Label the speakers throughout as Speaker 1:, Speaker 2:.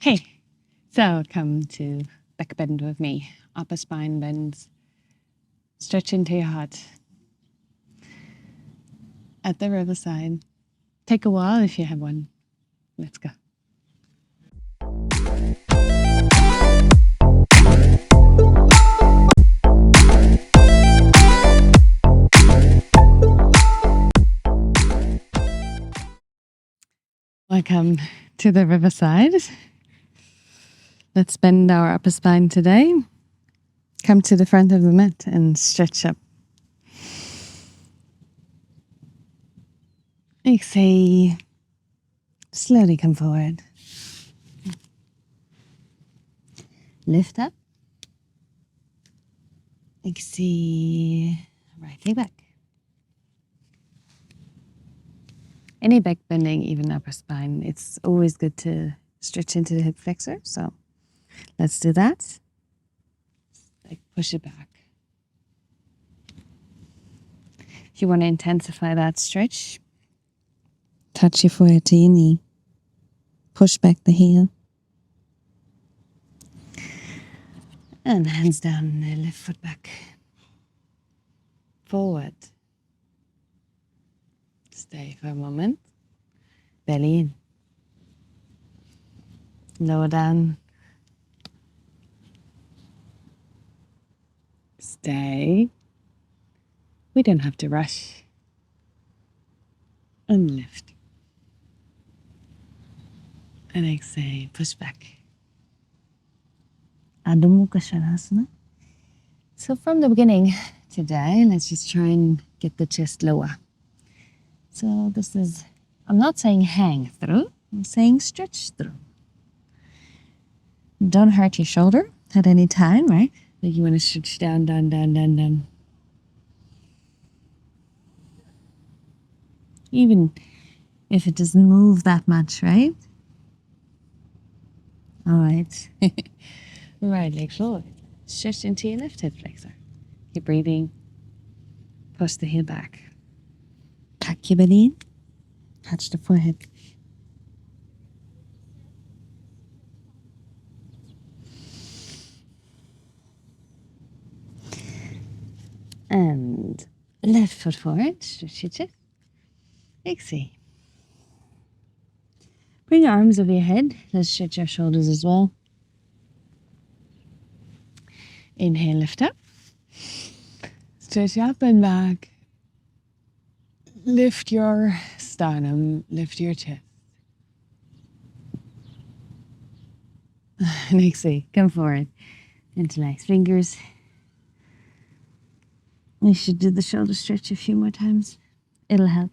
Speaker 1: Hey, so come to Backbend with me. Upper spine bends. Stretch into your heart. At the riverside. Take a wall if you have one. Let's go. Welcome to the riverside. Let's bend our upper spine today. Come to the front of the mat and stretch up. Exhale. Slowly come forward. Lift up. Exhale. Right leg back. Any back bending, even upper spine, it's always good to stretch into the hip flexor. So let's do that. Like push it back. If you want to intensify that stretch, touch your forehead to your knee. Push back the heel. And hands down, left foot back. Forward. Stay for a moment. Belly in. Lower down. Stay. We don't have to rush. And lift. And exhale. Push back. Ardha Utkatasana. So from the beginning today, let's just try and get the chest lower. So this is, I'm not saying hang through, I'm saying stretch through. Don't hurt your shoulder at any time, right? Like you want to stretch down, down, down, down, down. Even if it doesn't move that much, right? All right. Right leg forward. Stretch into your left hip flexor. Keep breathing. Push the heel back. Tuck your belly in. Touch the forehead. And left foot forward. Stretch your chest. Exhale. Bring your arms over your head. Let's stretch our shoulders as well. Inhale, lift up. Stretch up and back. Lift your sternum, lift your chest. And exhale, come forward. Interlace fingers. We should do the shoulder stretch a few more times. It'll help.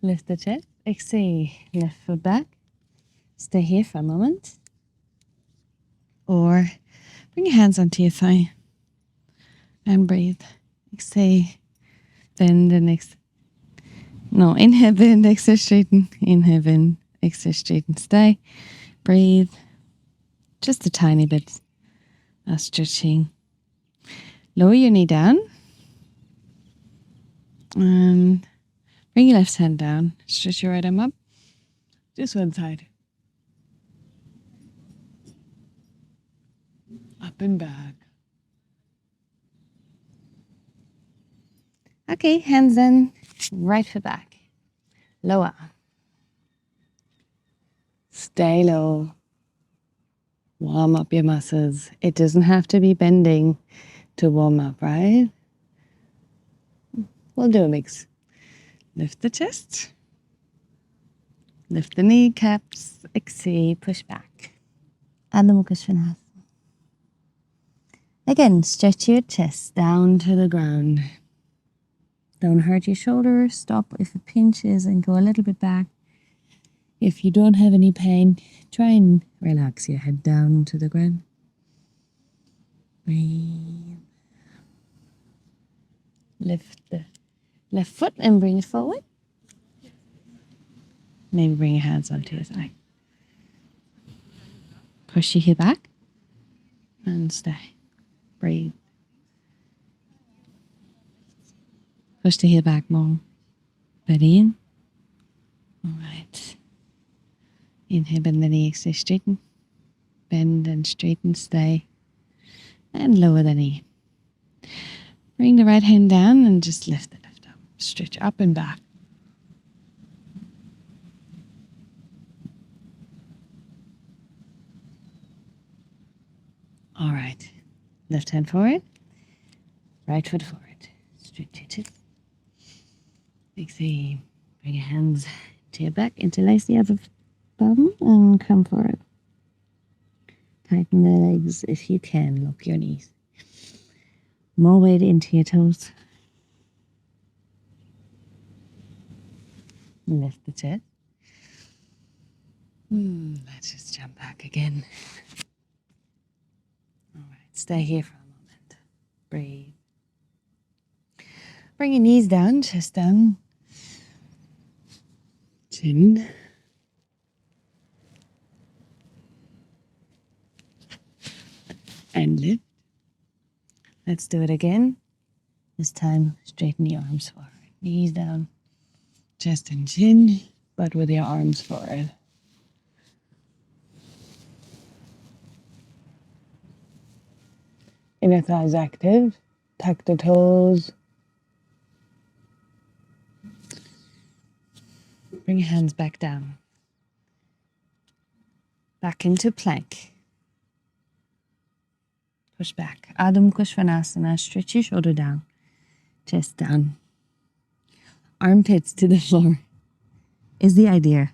Speaker 1: Lift the chest. Exhale, left foot back. Stay here for a moment. Or bring your hands onto your thigh. And breathe. Exhale. Bend and exhale. No, inhale, bend, exhale, straighten. Inhale, bend, exhale, straighten. Stay. Breathe. Just a tiny bit of stretching. Lower your knee down. And bring your left hand down. Stretch your right arm up. Just one side. Up and back. Okay, hands in, right foot back. Lower. Stay low. Warm up your muscles. It doesn't have to be bending to warm up, right? We'll do a mix. Lift the chest. Lift the kneecaps. Exhale, push back. Ardha Utkatasana. Again, stretch your chest down to the ground. Don't hurt your shoulder. Stop if it pinches and go a little bit back. If you don't have any pain, try and relax your head down to the ground. Breathe. Lift the left foot and bring it forward. Maybe bring your hands onto your thigh. Push your heel back and stay. Breathe. Push the heel back more. Belly in. Inhale, bend the knee, exhale, straighten. Bend and straighten, stay. And lower the knee. Bring the right hand down and just lift the left up. Stretch up and back. All right. Left hand forward. Right foot forward. Stretch your chest. Exhale. Bring your hands to your back. Interlace the other bum and come forward. Tighten the legs if you can. Lock your knees. More weight into your toes. Lift the chest. Let's just jump back again. All right, stay here for a moment. Breathe. Bring your knees down, chest down. Chin. And lift. Let's do it again. This time, straighten your arms forward. Knees down, chest and chin, but with your arms forward. Inner thighs active. Tuck the toes. Bring your hands back down. Back into plank. Push back. Ardha Mukha. Stretch your shoulder down. Chest down. Armpits to the floor is the idea.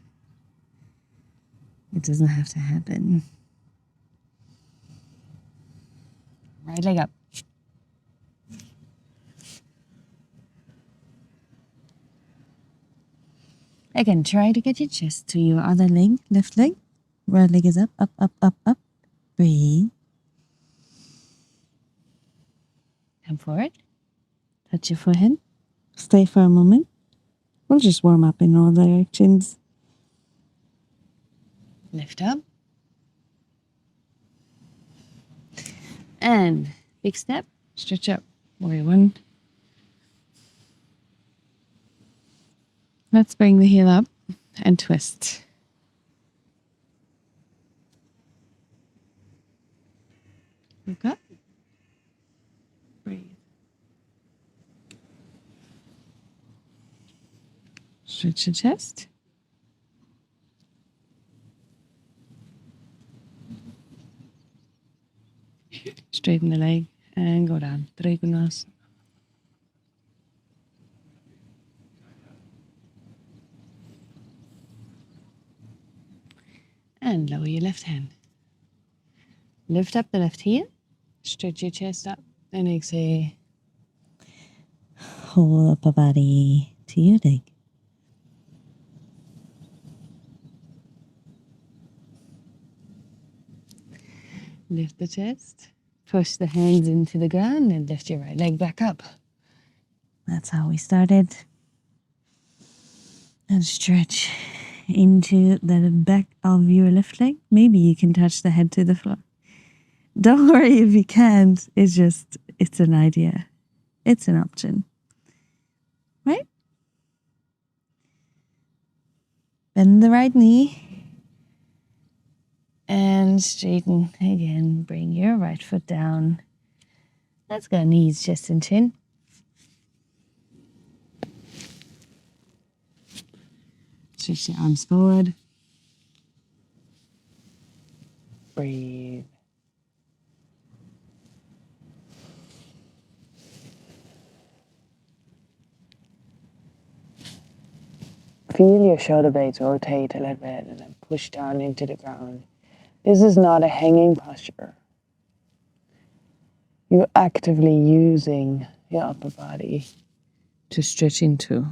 Speaker 1: It doesn't have to happen. Right leg up. Again, try to get your chest to your other leg, left leg. Right leg is up, up, up, up, up. Breathe. Come forward. Touch your forehead. Stay for a moment. We'll just warm up in all directions. Lift up. And big step. Stretch up. Warrior one. Let's bring the heel up and twist. Look up. Breathe. Stretch your chest. Straighten the leg and go down. Trikonasana. And lower your left hand. Lift up the left heel. Stretch your chest up and exhale. Whole upper body to your leg. Lift the chest. Push the hands into the ground and lift your right leg back up. That's how we started. And stretch into the back of your left leg. Maybe you can touch the head to the floor. Don't worry if you can't. It's an idea. It's an option. Right? Bend the right knee. And straighten again. Bring your right foot down. Let's go knees, chest and chin. Stretch your arms forward. Breathe. Feel your shoulder blades rotate a little bit and then push down into the ground. This is not a hanging posture. You're actively using your upper body to stretch into.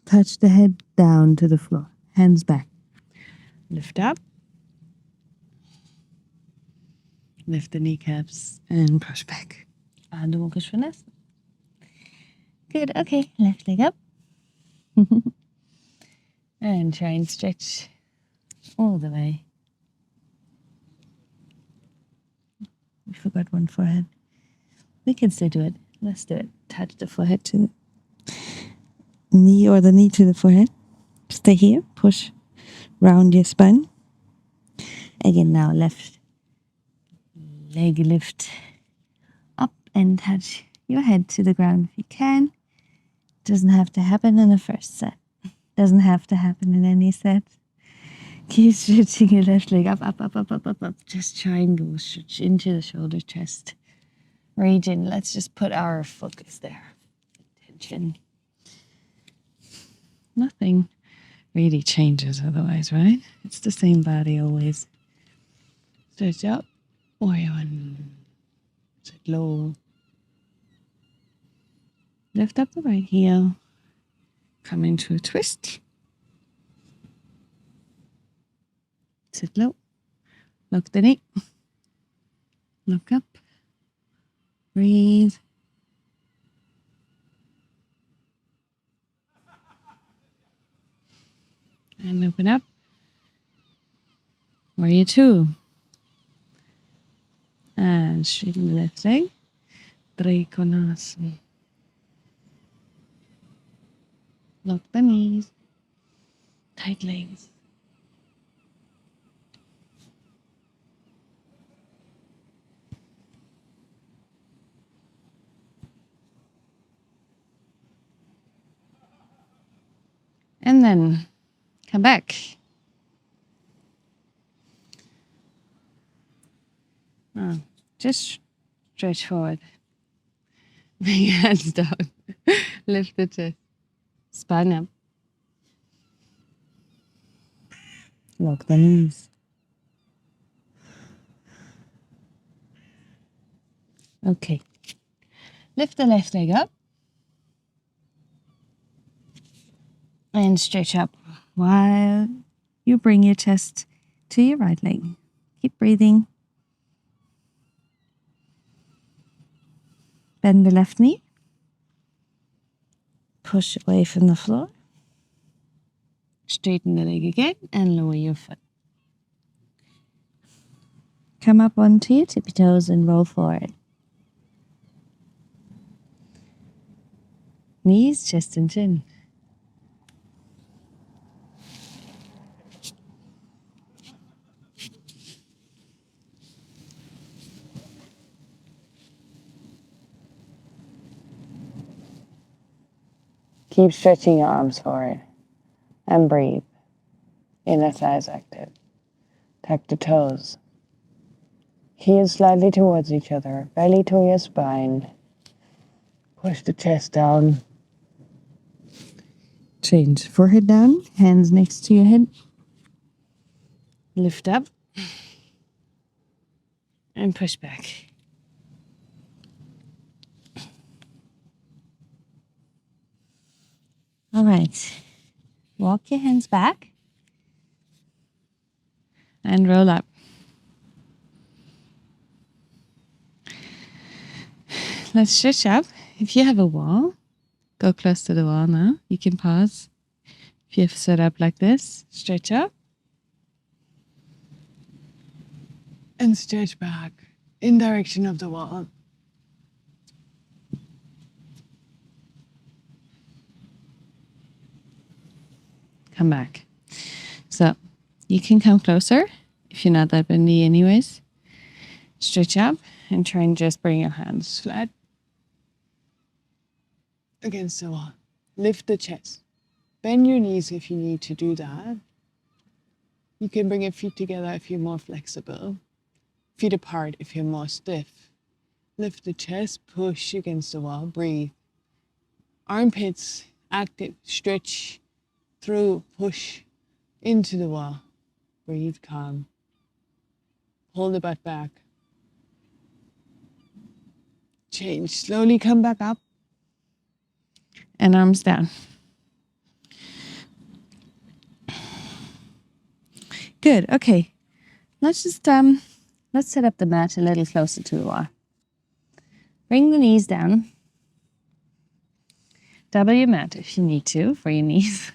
Speaker 1: Touch the head down to the floor. Hands back. Lift up. Lift the kneecaps and push back. Ardha Mukha. Good. Okay. Left leg up. And try and stretch all the way. We forgot one forehead. We can still do it. Let's do it. Touch the forehead to the knee or the knee to the forehead. Stay here. Push round your spine. Again now, left leg lift up and touch your head to the ground if you can. Doesn't have to happen in the first set. Doesn't have to happen in any set. Keep stretching your left leg up, up, up, up, up, up, up. Just triangle stretch into the shoulder chest region. Let's just put our focus there. Tension. Nothing really changes otherwise, right? It's the same body always. Stretch up. Warrior one. Sit low. Lift up the right heel. Come into a twist. Sit low. Look the knee. Look up. Breathe. And open up. Warrior two. And straighten the left leg. Trikonasana. Lock the knees. Tight legs. And then come back. Just stretch forward. Bring your hands down. Lift the chest. Spine up. Lock the knees. Okay. Lift the left leg up. And stretch up while you bring your chest to your right leg. Keep breathing. Bend the left knee. Push away from the floor. Straighten the leg again and lower your foot. Come up onto your tippy toes and roll forward. Knees, chest and chin. Keep stretching your arms forward and breathe. Inner thighs active. Tuck the toes. Heels slightly towards each other. Belly to your spine. Push the chest down. Change forehead down. Hands next to your head. Lift up. And push back. All right. Walk your hands back. And roll up. Let's stretch up. If you have a wall, go close to the wall now. You can pause. If you have set up like this, stretch up. And stretch back in direction of the wall. Come back. So you can come closer if you're not that bendy anyways. Stretch up and try and just bring your hands flat against the wall. Lift the chest. Bend your knees if you need to do that. You can bring your feet together if you're more flexible. Feet apart if you're more stiff. Lift the chest, push against the wall, breathe. Armpits active, stretch through, push into the wall. Breathe calm. Pull the butt back. Change, slowly come back up. And arms down. Good, okay. Let's just let's set up the mat a little closer to the wall. Bring the knees down. Double your mat if you need to for your knees.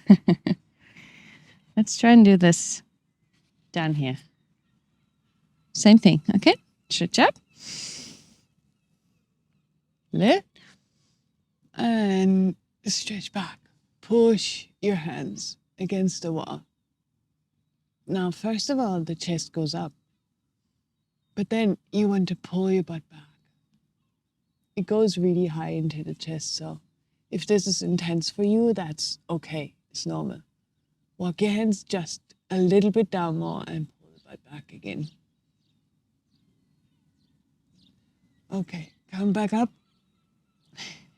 Speaker 1: Let's try and do this down here. Same thing, okay? Stretch up. Lift. And stretch back. Push your hands against the wall. Now, first of all, the chest goes up.
Speaker 2: But then you want to pull your butt back. It goes really high into the chest, so if this is intense for you, that's okay. It's normal. Walk your hands just a little bit down more and pull the butt back again. Okay, come back up.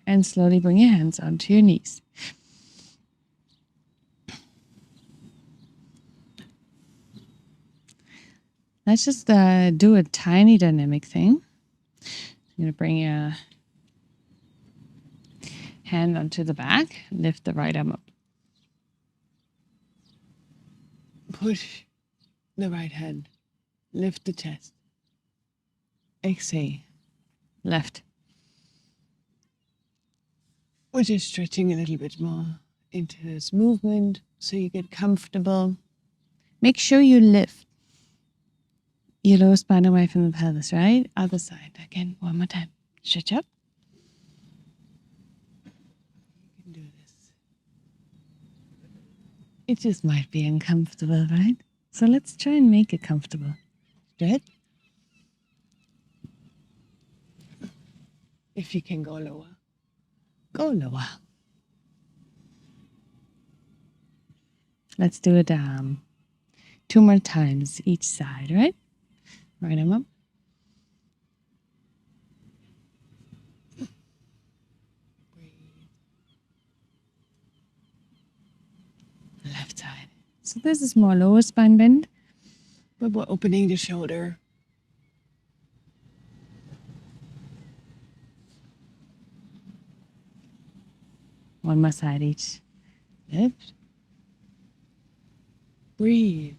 Speaker 1: And slowly bring your hands onto your knees. Let's just do a tiny dynamic thing. I'm going to bring your hand onto the back, lift the right arm up.
Speaker 2: Push the right hand, lift the chest. Exhale,
Speaker 1: Left.
Speaker 2: We're just stretching a little bit more into this movement so you get comfortable.
Speaker 1: Make sure you lift your lower spine away from the pelvis, right? Other side. Again, one more time. Stretch up.
Speaker 2: You can do this.
Speaker 1: It just might be uncomfortable, right? So let's try and make it comfortable. Stretch.
Speaker 2: If you can go lower.
Speaker 1: Go lower. Let's do it 2 more times each side, right? Right arm up. Left side. So this is more lower spine bend.
Speaker 2: But we're opening the shoulder.
Speaker 1: One more side each. Lift.
Speaker 2: Breathe.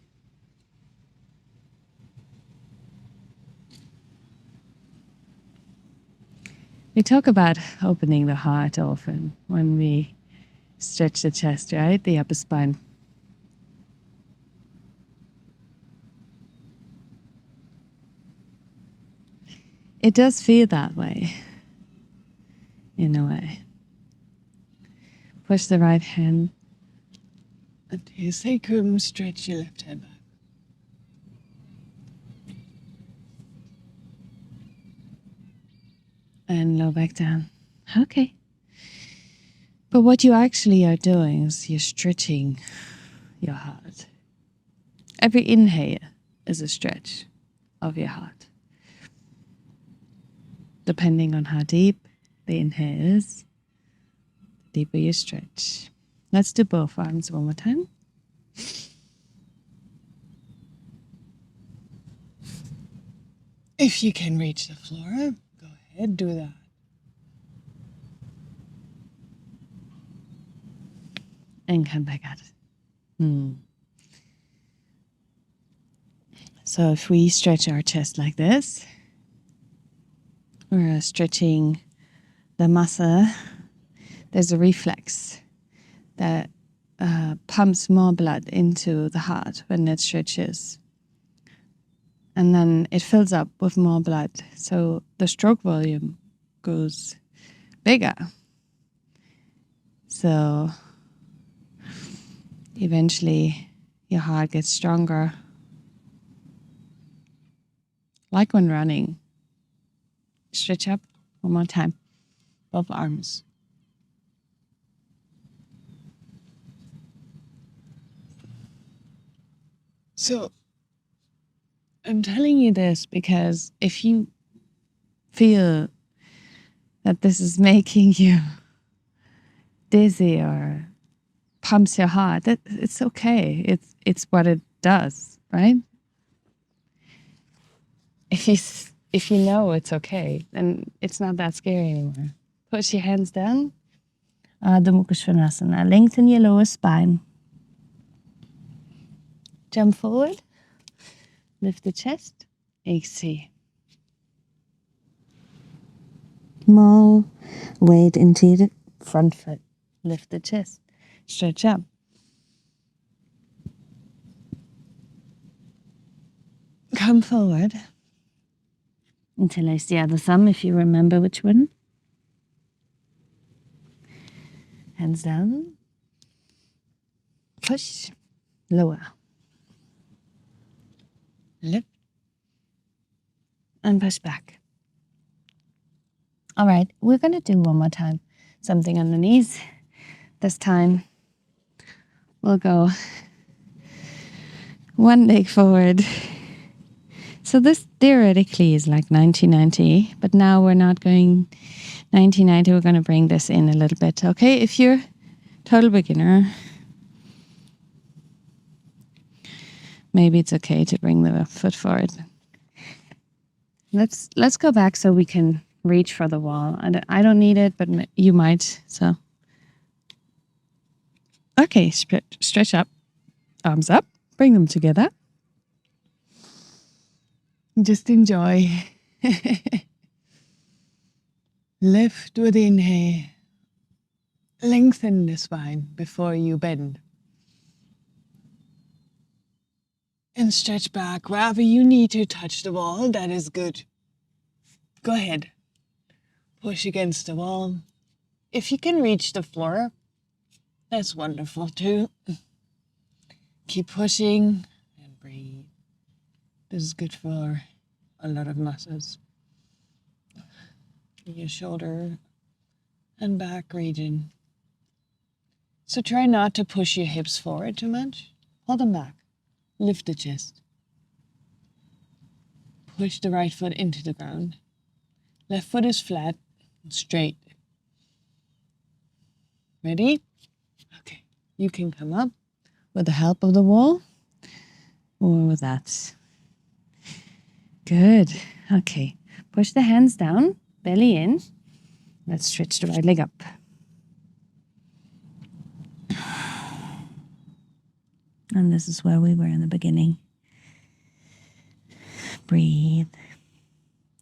Speaker 1: We talk about opening the heart often when we stretch the chest, right? The upper spine. It does feel that way, in a way. Push the right hand.
Speaker 2: Into your sacrum, stretch your left hand back.
Speaker 1: And lower back down. Okay. But what you actually are doing is you're stretching your heart. Every inhale is a stretch of your heart. Depending on how deep the inhale is, the deeper you stretch. Let's do both arms one more time.
Speaker 2: If you can reach the floor, go ahead, do that.
Speaker 1: And come back at it. So if we stretch our chest like this, we're stretching the muscle. There's a reflex that pumps more blood into the heart when it stretches. And then it fills up with more blood. So the stroke volume goes bigger. So eventually your heart gets stronger. Like when running. Stretch up one more time. Both arms.
Speaker 2: So
Speaker 1: I'm telling you this because if you feel that this is making you dizzy or pumps your heart, that it's okay. It's what it does, right? If you know it's okay, then it's not that scary anymore. Push your hands down. Ardha Virasana. Lengthen your lower spine. Jump forward. Lift the chest. Exhale. More weight into the front foot. Lift the chest. Stretch up. Come forward until I see other thumb, if you remember which one. Hands down. Push. Lower. Lift. and push back. All right, we're going to do one more time. Something on the knees. This time we'll go one leg forward. So this theoretically is like 90-90, but now we're not going 90-90. We're going to bring this in a little bit. Okay, if you're total beginner, maybe it's okay to bring the foot forward. Let's go back so we can reach for the wall. I don't need it, but you might. So, okay, stretch up, arms up, bring them together. Just enjoy. Lift with inhale. Lengthen the spine before you bend. And stretch back wherever you need to touch the wall. That is good. Go ahead. Push against the wall. If you can reach the floor, that's wonderful too. Keep pushing and breathe. This is good for a lot of muscles. Your shoulder and back region. So try not to push your hips forward too much. Hold them back. Lift the chest. Push the right foot into the ground. Left foot is flat and straight. Ready? Okay. You can come up with the help of the wall or with that. Good. Okay. Push the hands down, belly in. Let's stretch the right leg up. And this is where we were in the beginning. Breathe.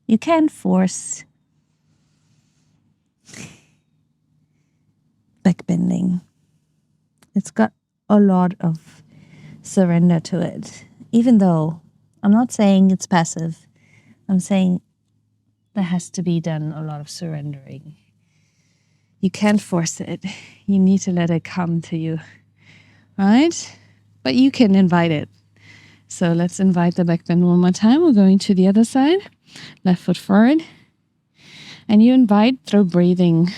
Speaker 1: You can't force back bending. It's got a lot of surrender to it. Even though I'm not saying it's passive, I'm saying there has to be done a lot of surrendering. You can't force it. You need to let it come to you, right? But you can invite it. So let's invite the back bend one more time. We're going to the other side. Left foot forward. And you invite through breathing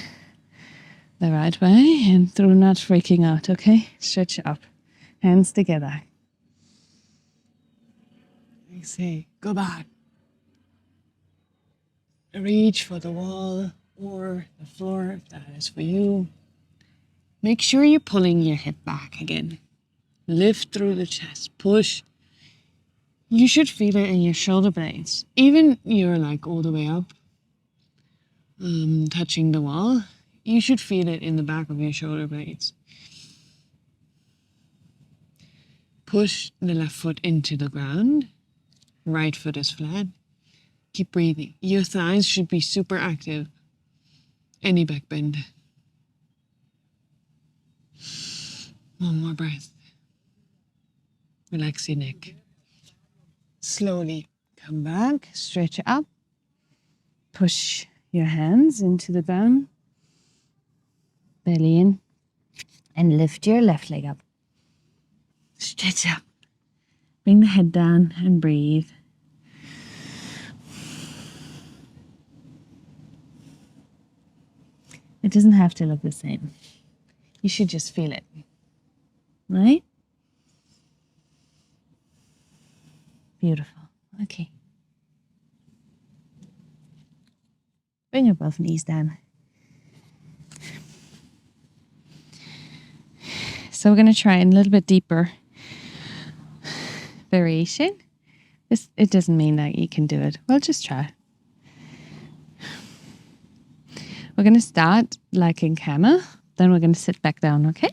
Speaker 1: the right way and through not freaking out, okay? Stretch up. Hands together. Exhale. Go back. Reach for the wall or the floor if that is for you. Make sure you're pulling your hip back again. Lift through the chest. Push. You should feel it in your shoulder blades. Even you're like all the way up, touching the wall. You should feel it in the back of your shoulder blades. Push the left foot into the ground. Right foot is flat. Keep breathing. Your thighs should be super active. Any back bend. One more breath. Relax your neck. Slowly come back, stretch up. Push your hands into the ground. Belly in. And lift your left leg up. Stretch up. Bring the head down and breathe. It doesn't have to look the same. You should just feel it. Right? Beautiful. Okay. Bring your both knees down. So we're going to try a little bit deeper variation. It doesn't mean that you can do it. Well, just try. We're going to start like in Camel. Then we're going to sit back down, okay?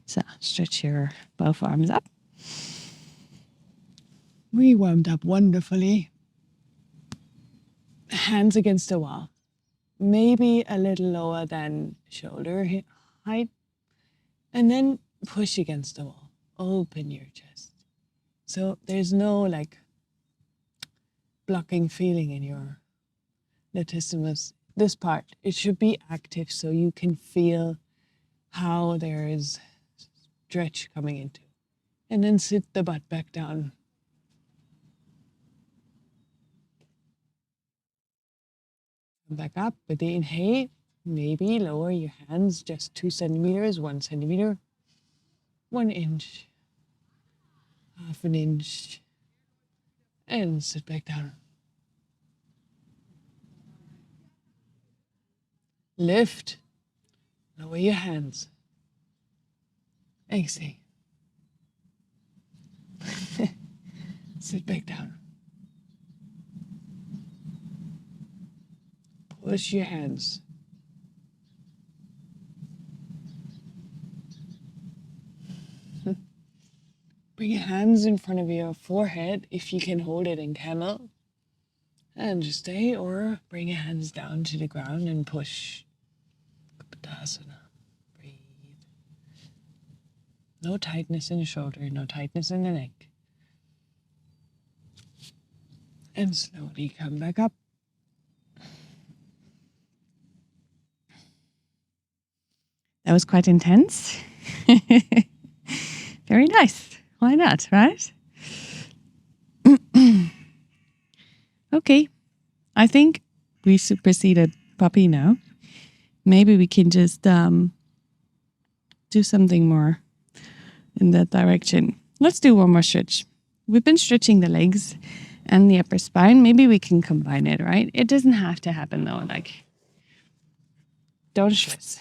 Speaker 1: So stretch your both arms up. We warmed up wonderfully. Hands against the wall. Maybe a little lower than shoulder height. And then push against the wall. Open your chest. So there's no like blocking feeling in your latissimus. This part, it should be active so you can feel how there is stretch coming into. And then sit the butt back down.
Speaker 2: Come back up with the inhale. Maybe lower your hands just 2 centimeters, 1 centimeter, 1 inch, half an inch, and sit back down. Lift, lower your hands. Exhale. Sit back down. Push your hands. Bring your hands in front of your forehead if you can hold it in Camel. And just stay, or bring your hands down to the ground and push. Kapotasana. Breathe. No tightness in the shoulder, no tightness in the neck. And slowly come back up.
Speaker 1: That was quite intense. Very nice. Why not, right? Okay. I think we superseded puppy now. Maybe we can just do something more in that direction. Let's do one more stretch. We've been stretching the legs and the upper spine. Maybe we can combine it, right? It doesn't have to happen though. Like, don't stress.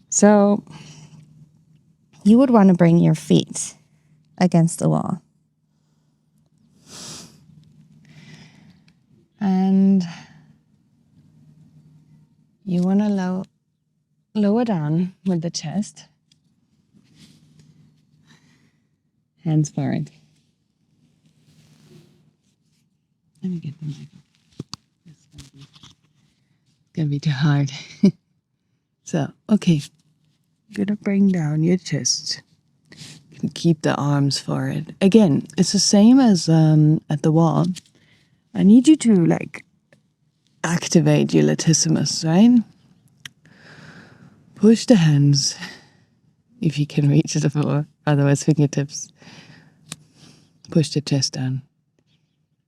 Speaker 1: So you would want to bring your feet against the wall. And you want to lower down with the chest. Hands forward. Let me get the mic up. It's gonna be too hard. So, okay. You're gonna bring down your chest. You can keep the arms forward. Again, it's the same as at the wall. I need you to like activate your latissimus, right? Push the hands if you can reach the floor, otherwise fingertips. Push the chest down.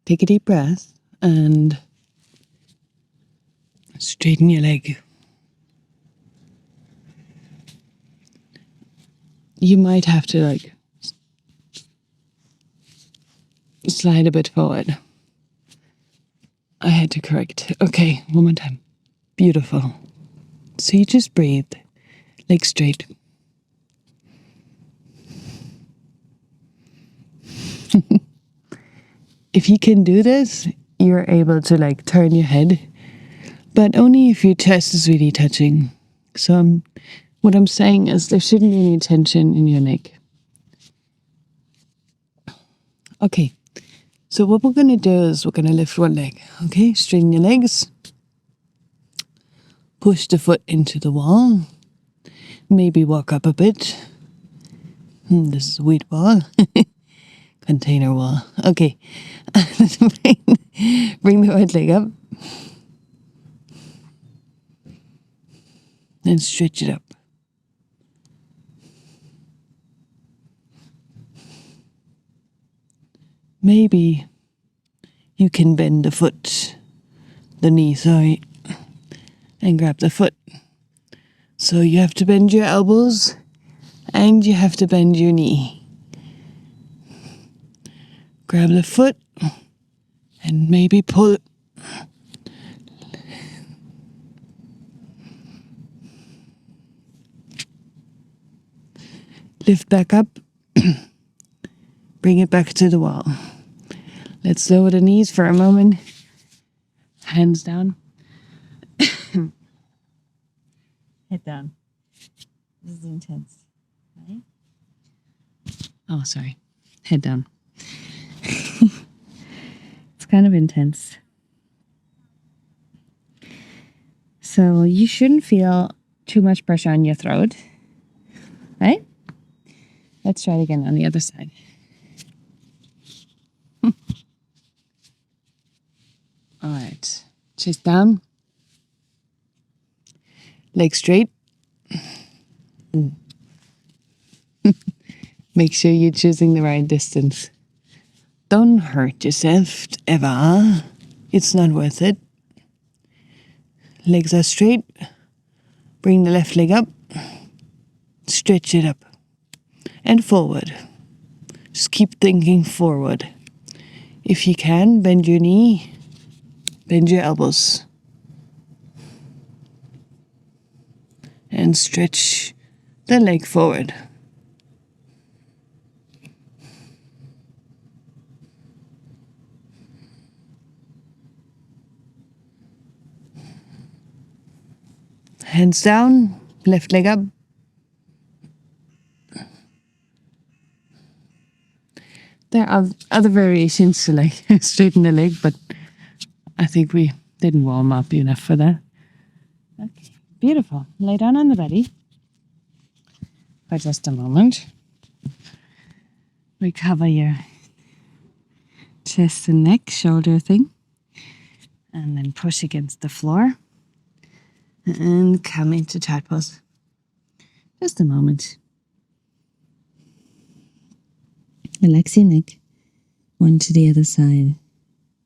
Speaker 1: Take a deep breath and straighten your leg. You might have to like slide a bit forward. I had to correct. Okay, one more time. Beautiful. So you just breathe, legs straight. If you can do this, you're able to like turn your head, but only if your chest is really touching. So what I'm saying is there shouldn't be any tension in your neck. Okay. So what we're going to do is we're going to lift one leg, okay? Straighten your legs. Push the foot into the wall. Maybe walk up a bit. This is a wheat wall. Container wall. Okay. Bring the right leg up. And stretch it up. Maybe you can bend the foot, the knee, sorry, and grab the foot. So you have to bend your elbows and you have to bend your knee. Grab the foot and maybe pull it. Lift back up. Bring it back to the wall. Let's lower the knees for a moment. Hands down. Head down. This is intense. Right? Oh, sorry. Head down. It's kind of intense. So you shouldn't feel too much pressure on your throat. Right? Let's try it again on the other side. All right, chest down, legs straight. Make sure you're choosing the right distance. Don't hurt yourself ever. It's not worth it.
Speaker 2: Legs are straight. Bring the left leg up. Stretch it up. And forward. Just keep thinking forward. If you can, bend your knee. Bend your elbows. And stretch the leg forward. Hands down, left leg up. There are other variations to like straighten the leg, but I think we didn't warm up enough for that. Okay, beautiful. Lay down on the belly for just a moment. Recover your chest and neck, shoulder thing. And then push against the floor. And come into child pose. Just a moment. Relax your neck. One to the other side.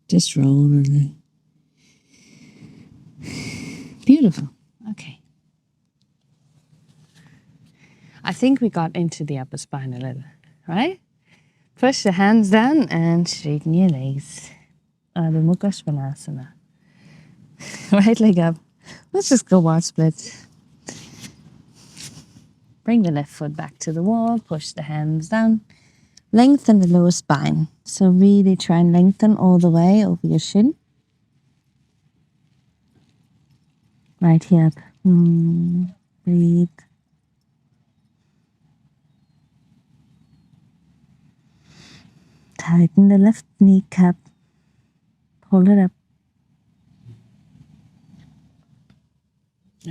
Speaker 2: Just roll a little. Beautiful. Okay. I think we got into the upper spine a little, right? Push the hands down and straighten your legs. Ardha Mukha Svanasana. Right leg up. Let's just go wide split. Bring the left foot back to the wall. Push the hands down. Lengthen the lower spine. So really try and lengthen all the way over your shin. Right hip. Breathe. Tighten the left kneecap. Pull it up.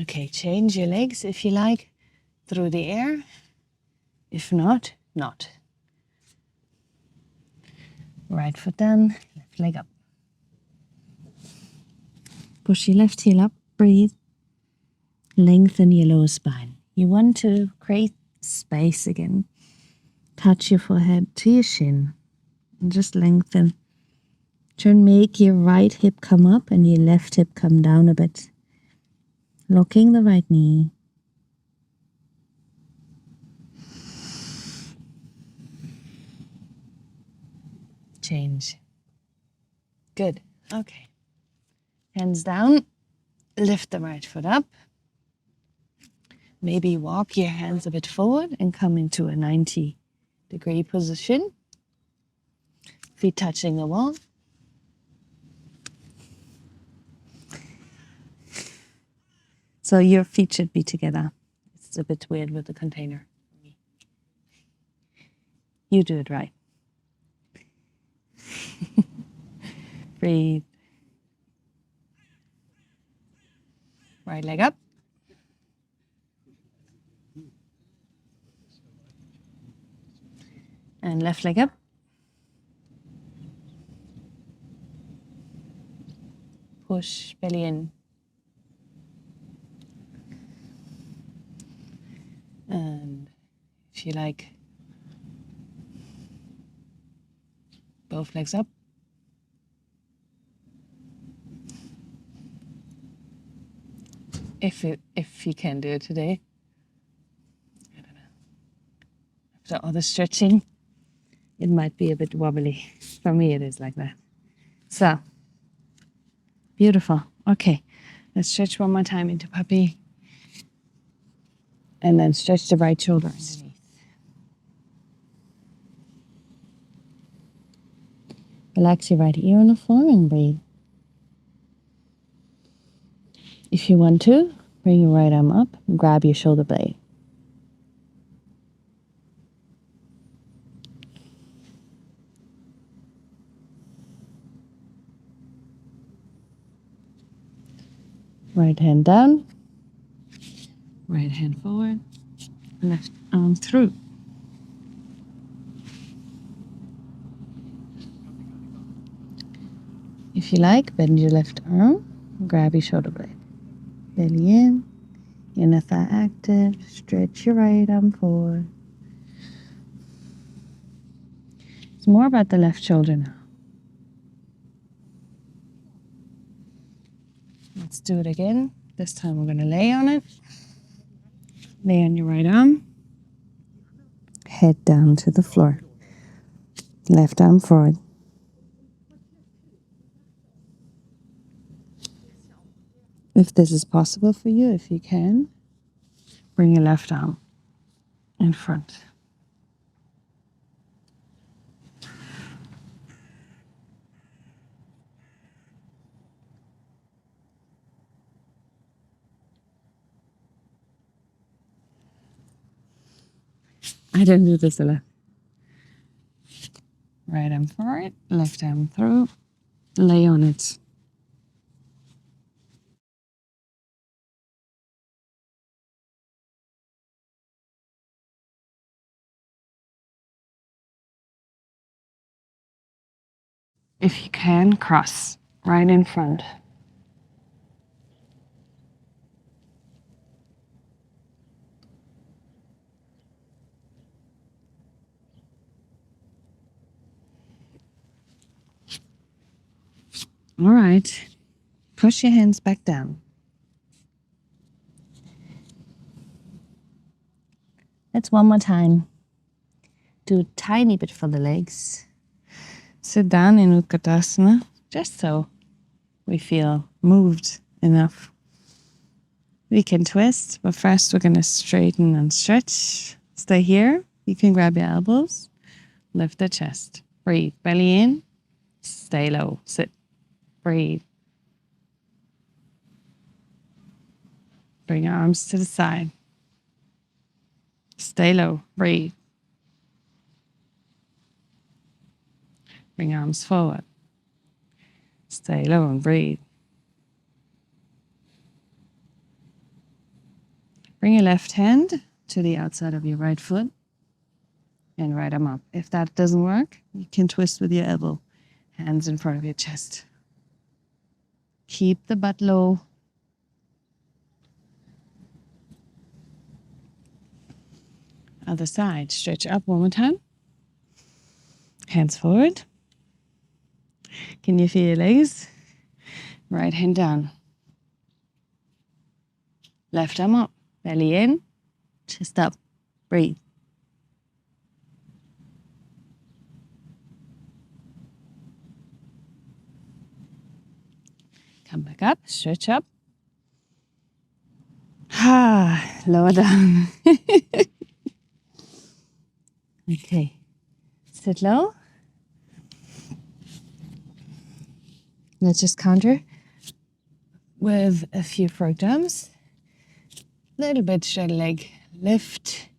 Speaker 2: Okay, change your legs if you like through the air. If not, not. Right foot down, left leg up. Push your left heel up, breathe. Lengthen your lower spine. You want to create space again. Touch your forehead to your shin and just lengthen. Try and make your right hip come up and your left hip come down a bit. Locking the right knee. Change. Good. Okay. Hands down. Lift the right foot up. Maybe walk your hands a bit forward and come into a 90-degree position. Feet touching the wall. So your feet should be together. It's a bit weird with the container. You do it right. Breathe. Right leg up. And left leg up. Push belly in. And if you like, both legs up. If you can do it today. I don't know. After all the stretching, it might be a bit wobbly. For me, it is like that. So, beautiful. Okay, let's stretch one more time into puppy. And then stretch the right shoulder underneath. Relax your right ear on the floor and breathe. If you want to, bring your right arm up and grab your shoulder blade. Right hand down, right hand forward, left arm through. If you like, bend your left arm, grab your shoulder blade. Belly in, inner thigh active, stretch your right arm forward. It's more about the left shoulder now. Let's
Speaker 1: do it again. This time we're going to lay on it. Lay on your right arm. Head down to the floor. Left arm forward. If this is possible for you, if you can, bring your left arm in front. I don't do this a lot. Right arm forward, left arm through, lay on it. If you can, cross right in front. All right. Push your hands back down. Let's one more time. Do a tiny bit for the legs. Sit down in Utkatasana, just so we feel moved enough. We can twist, but first we're going to straighten and stretch. Stay here. You can grab your elbows. Lift the chest. Breathe. Belly in. Stay low. Sit. Breathe. Bring your arms to the side. Stay low. Breathe. Bring arms forward. Stay low and breathe. Bring your left hand to the outside of your right foot and right arm up. If that doesn't work, you can twist with your elbow. Hands in front of your chest. Keep the butt low. Other side. Stretch up one more time. Hands forward. Can you feel your legs? Right hand down. Left arm up. Belly in. Chest up. Breathe. Come back up. Stretch up. Lower down. Okay. Sit low. Let's just counter with a few frog jumps. Little bit straight leg. Lift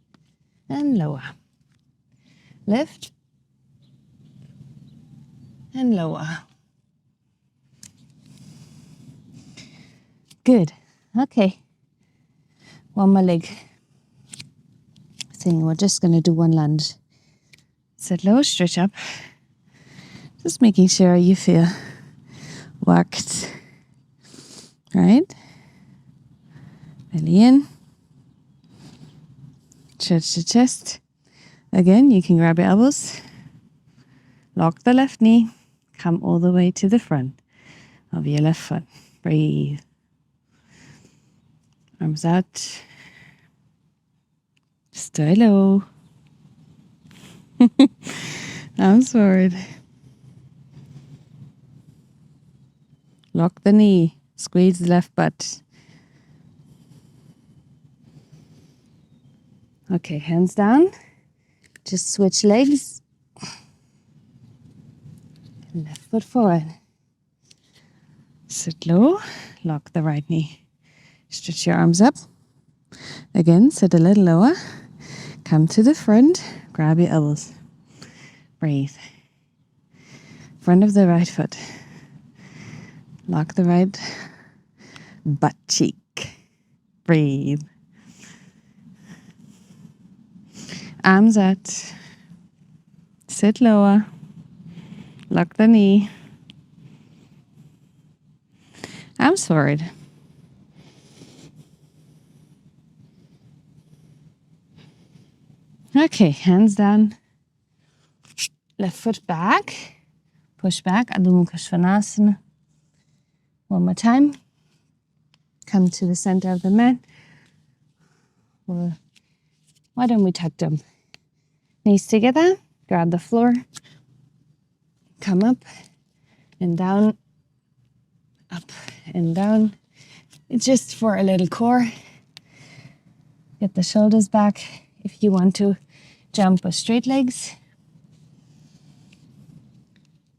Speaker 1: and lower. Lift and lower. Good. Okay. One more leg thing. We're just going to do one lunge. Sit low, stretch up. Just making sure you feel worked. Right? Belly in. Stretch the chest. Again, you can grab your elbows. Lock the left knee. Come all the way to the front of your left foot. Breathe. Arms out. Stay low. Arms forward. Lock the knee. Squeeze the left butt. Okay, hands down. Just switch legs. Left foot forward. Sit low. Lock the right knee. Stretch your arms up. Again, sit a little lower. Come to the front. Grab your elbows. Breathe. Front of the right foot. Lock the right butt cheek. Breathe. Arms out. Sit lower. Lock the knee. Arms forward. Okay, hands down. Left foot back. Push back. Ardha Parsvottanasana. One more time. come to the center of the mat. Well, why don't we tuck them? Knees together, grab the floor, come up and down, up and down. It's just for a little core. Get the shoulders back. If you want to jump with straight legs,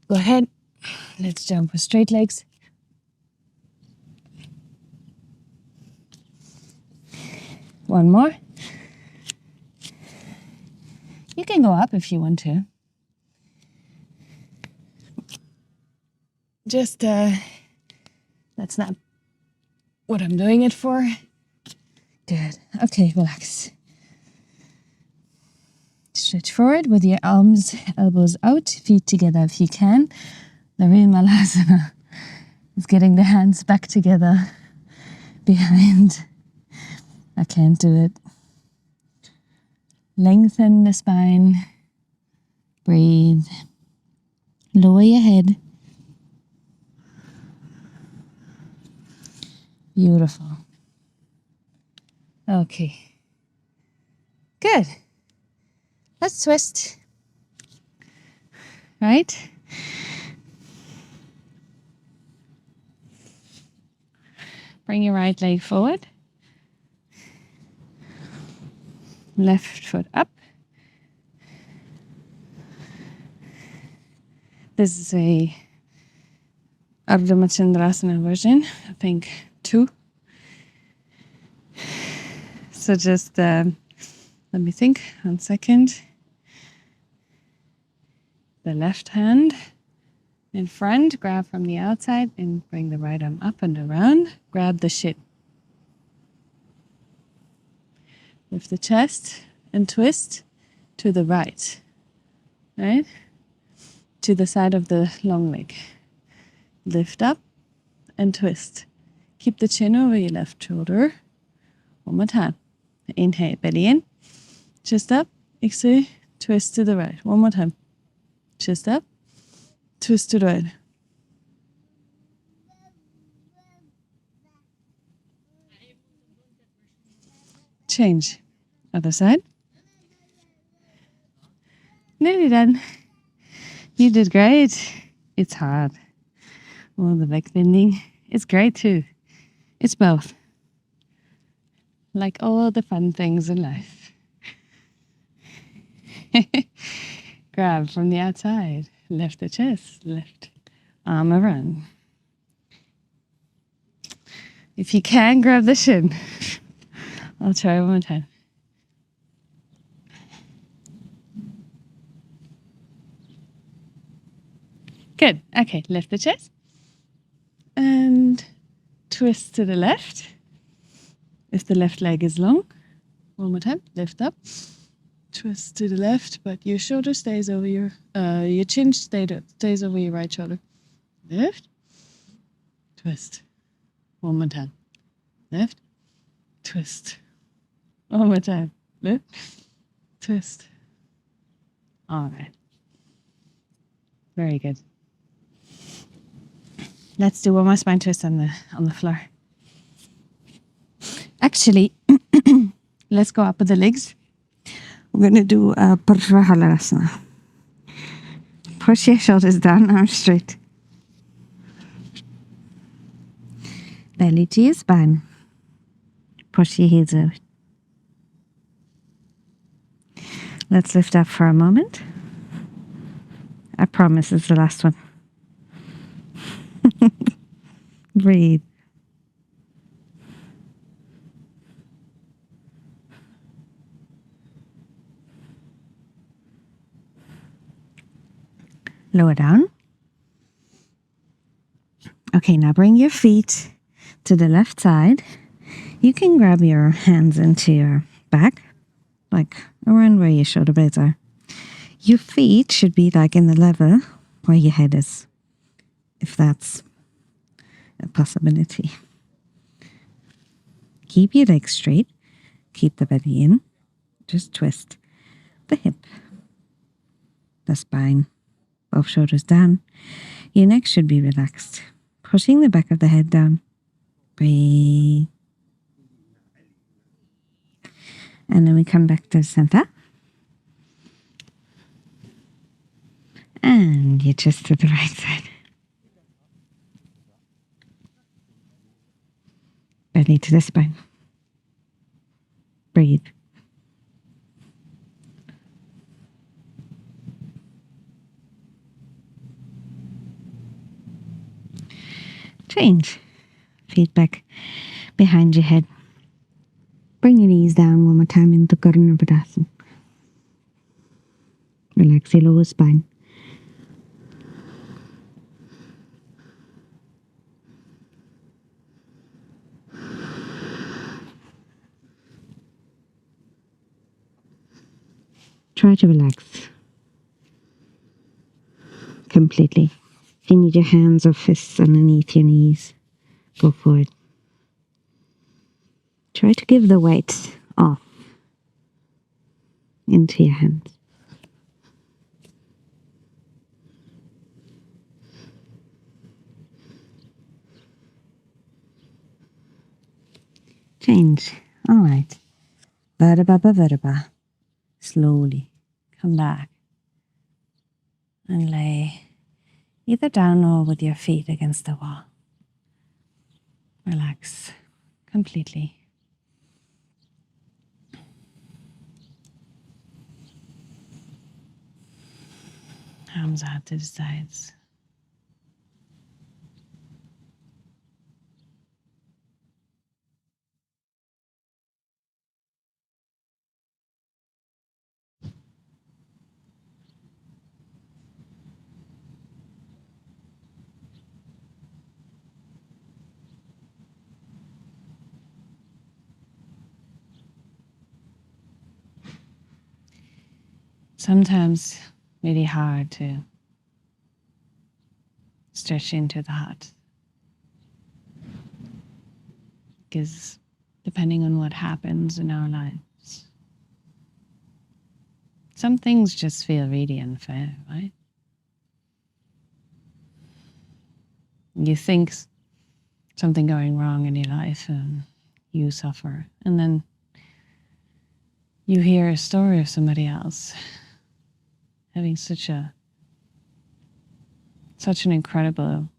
Speaker 1: go ahead. Let's jump with straight legs. One more. You can go up if you want to. Just, that's not what I'm doing it for. Good. Okay, relax. Stretch forward with your arms, elbows out, feet together if you can. The real Malasana is getting the hands back together behind. I can't do it. Lengthen the spine. Breathe. Lower your head. Beautiful. Okay. Good. Let's twist. Right? Bring your right leg forward. Left foot up. This is a Ardha Matsyendrasana version, I think 2. So just let me think 1 second. The left hand in front, grab from the outside and bring the right arm up and around. Grab the shin. Lift the chest and twist to the right. Right? To the side of the long leg. Lift up and twist. Keep the chin over your left shoulder. One more time. Inhale, belly in. Chest up. Exhale, twist to the right. One more time. Chest up. Twist to the right. Change. Other side. Nearly done. You did great. It's hard. Well, the back bending. It's great too. It's both. Like all the fun things in life. Grab from the outside. Lift the chest. Lift arm around. If you can, grab the shin. I'll try one more time. Good. Okay, lift the chest. And twist to the left. If the left leg is long. One more time. Lift up. Twist to the left, but your shoulder stays over your chin stays over your right shoulder. Lift. Twist. One more time. Lift. Twist. One more time. Lift. Twist. All right. Very good. Let's do one more spine twist on the floor. Actually, let's go up with the legs. We're going to do a Parsva Halasana. Push your shoulders down, arms straight. Belly to your spine. Push your heels out. Let's lift up for a moment. I promise it's the last one. Breathe. Lower down. Okay, now bring your feet to the left side. You can grab your hands into your back, like around where your shoulder blades are. Your feet should be like in the level where your head is, if that's a possibility. Keep your legs straight. Keep the belly in. Just twist the hip, the spine, both shoulders down. Your neck should be relaxed. Pushing the back of the head down. Breathe. And then we come back to center. And you twist to the right side. Belly to the spine. Breathe. Change. Feet back behind your head. Bring your knees down one more time into Karnapidasana. Relax your lower spine. Try to relax completely. If you need your hands or fists underneath your knees, go for it. Try to give the weight off into your hands. Change. All right. Vertebra by vertebra. Slowly come back and lay either down or with your feet against the wall. Relax completely. Arms out to the sides. Sometimes really hard to stretch into the heart, because depending on what happens in our lives, some things just feel really unfair, right? You think something going wrong in your life and you suffer, and then you hear a story of somebody else having such an incredible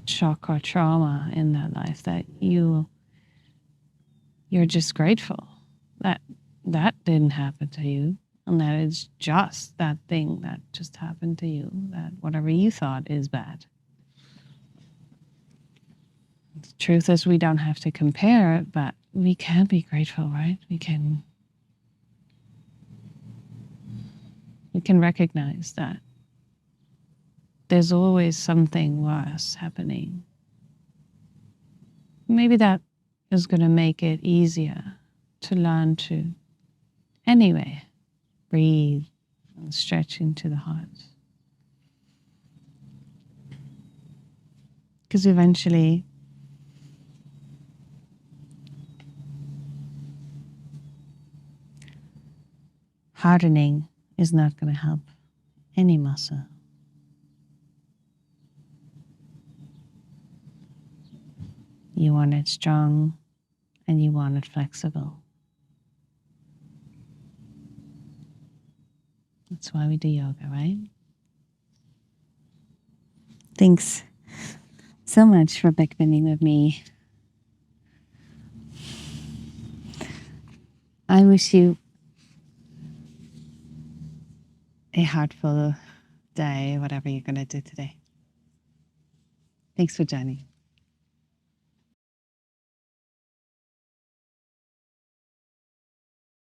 Speaker 1: shock or trauma in their life that you're just grateful that that didn't happen to you, and that it's just that thing that just happened to you, that whatever you thought is bad. The truth is we don't have to compare, but we can be grateful, right? We can recognize that there's always something worse happening. Maybe that is going to make it easier to learn to, anyway, breathe and stretch into the heart. Because eventually, hardening is not going to help any muscle. You want it strong and you want it flexible. That's why we do yoga, right? Thanks so much for backbending with me. I wish you a heartful day, whatever you're going to do today. Thanks for joining.